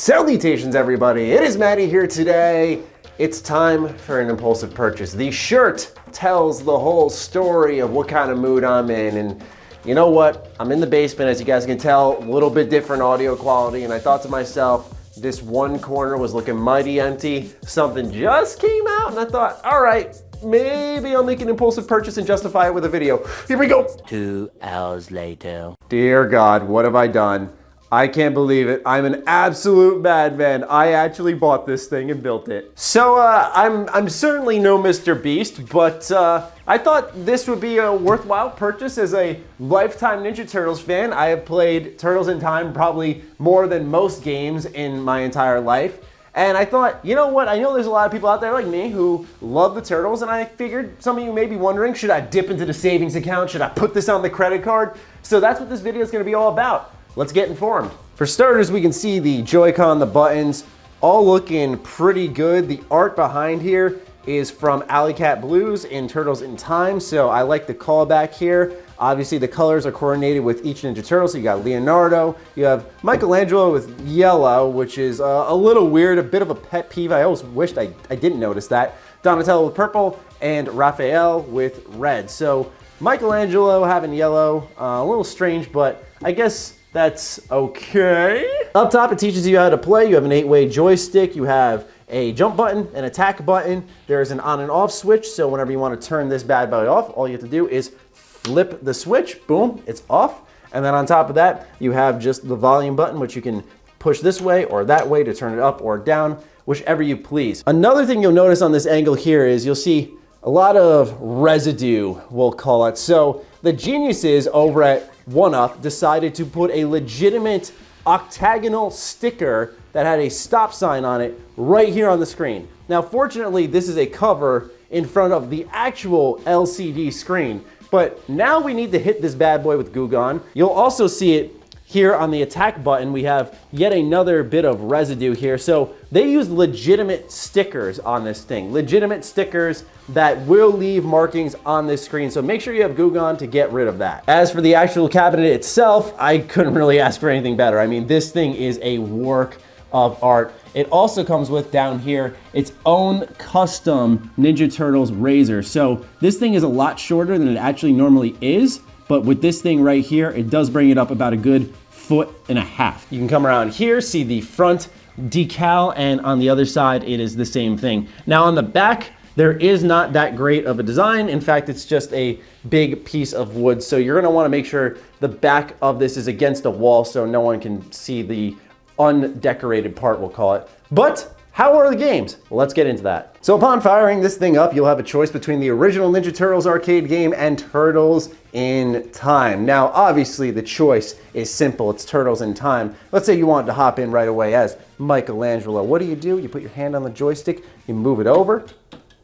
Salutations everybody, it is Matty here today. It's time for an impulsive purchase. The shirt tells the whole story of what kind of mood I'm in, and you know what? I'm in the basement, as you guys can tell, a little bit different audio quality, and I thought to myself, this one corner was looking mighty empty. Something just came out and I thought, all right, maybe I'll make an impulsive purchase and justify it with a video. Here we go. 2 hours later. Dear God, what have I done? I can't believe it. I'm an absolute madman. I actually bought this thing and built it. So I'm certainly no Mr. Beast, but I thought this would be a worthwhile purchase as a lifetime Ninja Turtles fan. I have played Turtles in Time probably more than most games in my entire life. And I thought, you know what? I know there's a lot of people out there like me who love the Turtles, and I figured some of you may be wondering, should I dip into the savings account? Should I put this on the credit card? So that's what this video is gonna be all about. Let's get informed. For starters, we can see the Joy-Con, the buttons, all looking pretty good. The art behind here is from Alley Cat Blues in Turtles in Time, so I like the callback here. Obviously, the colors are coordinated with each Ninja Turtle, so you got Leonardo, you have Michelangelo with yellow, which is a little weird, a bit of a pet peeve. I always wished I didn't notice that. Donatello with purple, and Raphael with red. So Michelangelo having yellow, a little strange, but I guess that's okay. Up top, it teaches you how to play. You have an 8-way joystick. You have a jump button, an attack button. There's an on and off switch. So whenever you want to turn this bad boy off, all you have to do is flip the switch. Boom, it's off. And then on top of that, you have just the volume button, which you can push this way or that way to turn it up or down, whichever you please. Another thing you'll notice on this angle here is you'll see a lot of residue, we'll call it. So the geniuses over at 1UP decided to put a legitimate octagonal sticker that had a stop sign on it right here on the screen. Now, fortunately, this is a cover in front of the actual LCD screen, but now we need to hit this bad boy with Goo Gone. You'll also see it here on the attack button. We have yet another bit of residue here. So they use legitimate stickers on this thing, legitimate stickers that will leave markings on this screen. So make sure you have Goo Gone to get rid of that. As for the actual cabinet itself, I couldn't really ask for anything better. I mean, this thing is a work of art. It also comes with down here its own custom Ninja Turtles razor. So this thing is a lot shorter than it actually normally is. But with this thing right here, it does bring it up about a good 1.5 feet. You can come around here, see the front decal, and on the other side, it is the same thing. Now on the back, there is not that great of a design. In fact, it's just a big piece of wood. So you're gonna wanna make sure the back of this is against a wall so no one can see the undecorated part, we'll call it. But how are the games? Let's get into that. So upon firing this thing up, you'll have a choice between the original Ninja Turtles arcade game and Turtles in Time. Now, obviously the choice is simple. It's Turtles in Time. Let's say you want to hop in right away as Michelangelo. What do? You put your hand on the joystick, you move it over.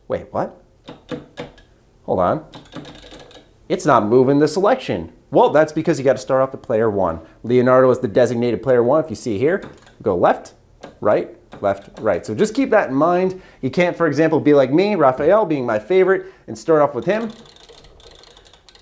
Wait, what? Hold on. It's not moving the selection. Well, that's because you got to start off with player 1. Leonardo is the designated player 1. If you see here, go left, right, left, right. So just keep that in mind. You can't, for example, be like me, Raphael being my favorite, and start off with him.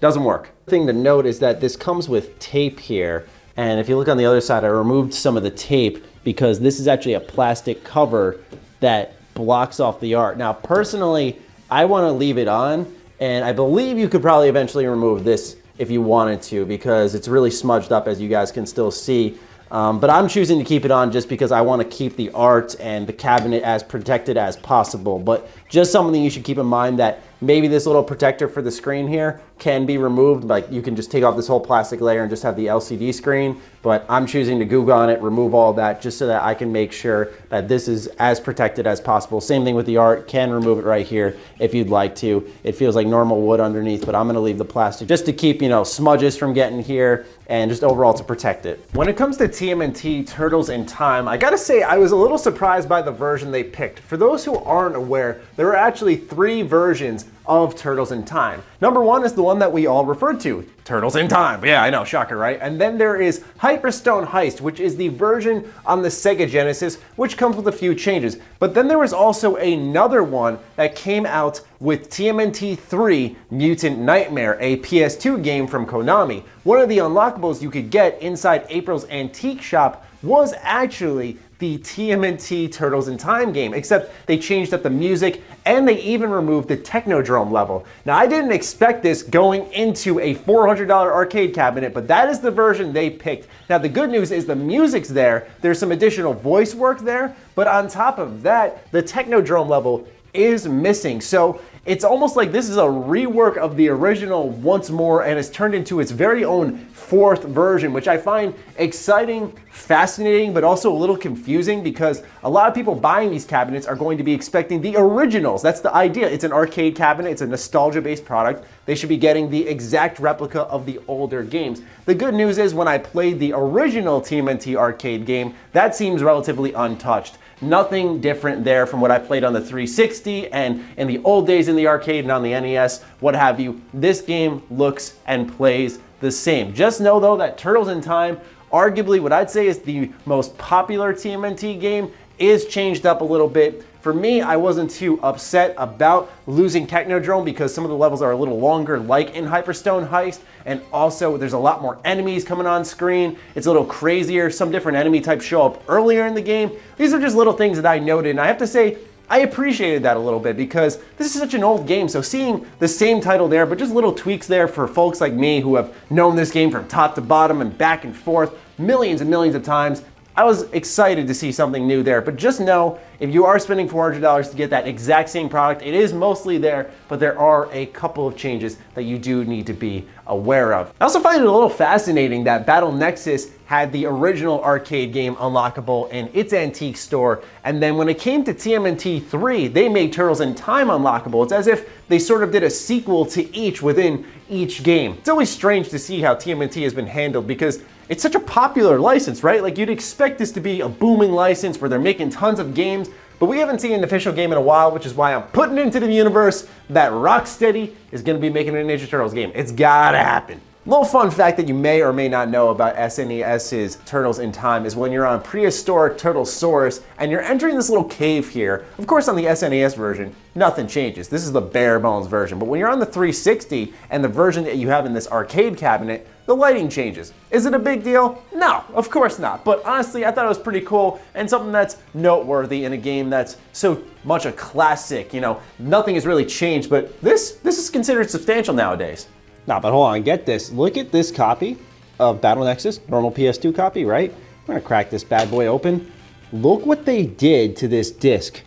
Doesn't work. The thing to note is that this comes with tape here. And if you look on the other side, I removed some of the tape because this is actually a plastic cover that blocks off the art. Now, personally, I want to leave it on, and I believe you could probably eventually remove this if you wanted to because it's really smudged up, as you guys can still see. But I'm choosing to keep it on just because I want to keep the art and the cabinet as protected as possible. But just something you should keep in mind that maybe this little protector for the screen here can be removed. Like you can just take off this whole plastic layer and just have the LCD screen. But I'm choosing to Goo Gone it, remove all that just so that I can make sure that this is as protected as possible. Same thing with the art, can remove it right here if you'd like to. It feels like normal wood underneath, but I'm gonna leave the plastic just to keep, you know, smudges from getting here and just overall to protect it. When it comes to TMNT Turtles in Time, I gotta say I was a little surprised by the version they picked. For those who aren't aware, there are actually 3 versions of Turtles in Time. Number 1 is the one that we all referred to, Turtles in Time. Yeah, I know, shocker, right? And then there is Hyperstone Heist, which is the version on the Sega Genesis, which comes with a few changes. But then there was also another one that came out with TMNT 3 Mutant Nightmare, a PS2 game from Konami. One of the unlockables you could get inside April's Antique Shop was actually the TMNT Turtles in Time game, except they changed up the music and they even removed the Technodrome level. Now, I didn't expect this going into a $400 arcade cabinet, but that is the version they picked. Now, the good news is the music's there. There's some additional voice work there, but on top of that, the Technodrome level is missing. So it's almost like this is a rework of the original once more, and it's turned into its very own fourth version, which I find exciting, fascinating, but also a little confusing because a lot of people buying these cabinets are going to be expecting the originals. That's the idea. It's an arcade cabinet. It's a nostalgia-based product. They should be getting the exact replica of the older games. The good news is when I played the original TMNT arcade game, that seems relatively untouched. Nothing different there from what I played on the 360 and in the old days in the arcade and on the NES, what have you. This game looks and plays the same. Just know though that Turtles in Time, arguably what I'd say is the most popular TMNT game, is changed up a little bit. For me, I wasn't too upset about losing Technodrome because some of the levels are a little longer, like in Hyperstone Heist, and also there's a lot more enemies coming on screen. It's a little crazier. Some different enemy types show up earlier in the game. These are just little things that I noted, and I have to say, I appreciated that a little bit because this is such an old game, so seeing the same title there, but just little tweaks there for folks like me who have known this game from top to bottom and back and forth millions and millions of times, I was excited to see something new there. But just know, if you are spending $400 to get that exact same product, it is mostly there, but there are a couple of changes that you do need to be aware of. I also find it a little fascinating that Battle Nexus had the original arcade game unlockable in its antique store, and then when it came to TMNT 3, they made Turtles in Time unlockable. It's as if they sort of did a sequel to each within each game. It's always strange to see how TMNT has been handled because it's such a popular license, right? Like, you'd expect this to be a booming license where they're making tons of games, but we haven't seen an official game in a while, which is why I'm putting into the universe that Rocksteady is gonna be making a Ninja Turtles game. It's gotta happen. Little fun fact that you may or may not know about SNES's Turtles in Time is when you're on prehistoric Turtlesaurus and you're entering this little cave here. Of course, on the SNES version, nothing changes. This is the bare bones version. But when you're on the 360 and the version that you have in this arcade cabinet, the lighting changes. Is it a big deal? No, of course not. But honestly, I thought it was pretty cool and something that's noteworthy in a game that's so much a classic. You know, nothing has really changed, but this is considered substantial nowadays. Nah, but hold on, get this. Look at this copy of Battle Nexus, normal PS2 copy, right? I'm gonna crack this bad boy open. Look what they did to this disc.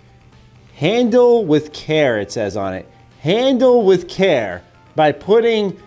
Handle with care, it says on it. Handle with care by putting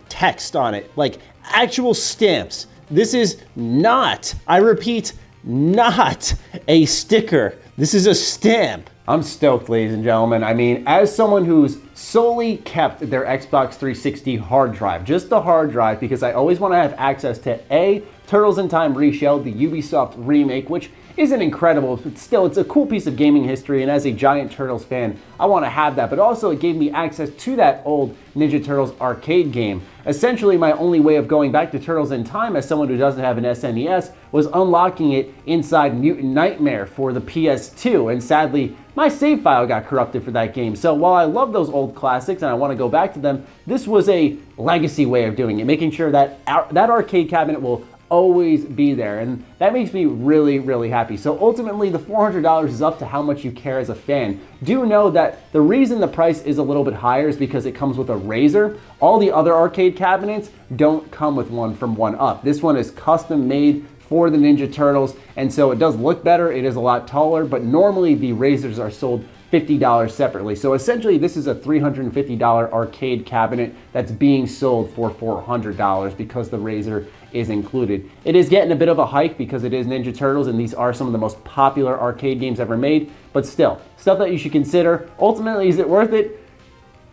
text on it, like actual stamps. This is not, I repeat, not a sticker. This is a stamp. I'm stoked, ladies and gentlemen. I mean, as someone who's solely kept their Xbox 360 hard drive, just the hard drive, because I always want to have access to A, Turtles in Time Reshelled, the Ubisoft remake, which isn't incredible, but still, it's a cool piece of gaming history, and as a giant Turtles fan, I want to have that, but also it gave me access to that old Ninja Turtles arcade game. Essentially, my only way of going back to Turtles in Time as someone who doesn't have an SNES was unlocking it inside Mutant Nightmare for the PS2, and sadly, my save file got corrupted for that game. So while I love those old classics and I want to go back to them, this was a legacy way of doing it, making sure that that arcade cabinet will always be there, and that makes me really, really happy. So ultimately, the $400 is up to how much you care as a fan. Do know that the reason the price is a little bit higher is because it comes with a razor. All the other arcade cabinets don't come with one from 1UP. This one is custom made for the Ninja Turtles, and so it does look better. It is a lot taller, but normally the razors are sold $50 separately. So essentially, this is a $350 arcade cabinet that's being sold for $400 because the razor is included. It is getting a bit of a hike because it is Ninja Turtles, and these are some of the most popular arcade games ever made, but still, stuff that you should consider. Ultimately, is it worth it?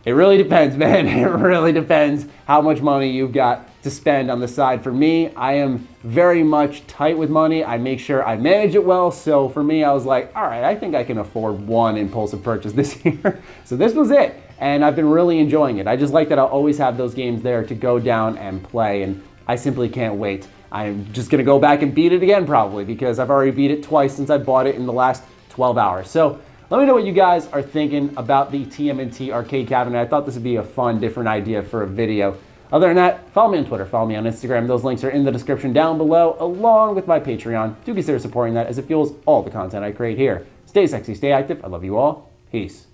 It really depends, man. It really depends how much money you've got to spend on the side. For me, I am very much tight with money. I make sure I manage it well. So for me, I was like, all right, I think I can afford one impulsive purchase this year. So this was it. And I've been really enjoying it. I just like that I'll always have those games there to go down and play. And I simply can't wait. I'm just gonna go back and beat it again probably because I've already beat it twice since I bought it in the last 12 hours. So let me know what you guys are thinking about the TMNT arcade cabinet. I thought this would be a fun, different idea for a video. Other than that, follow me on Twitter, follow me on Instagram. Those links are in the description down below, along with my Patreon. Do consider supporting that as it fuels all the content I create here. Stay sexy, stay active. I love you all. Peace.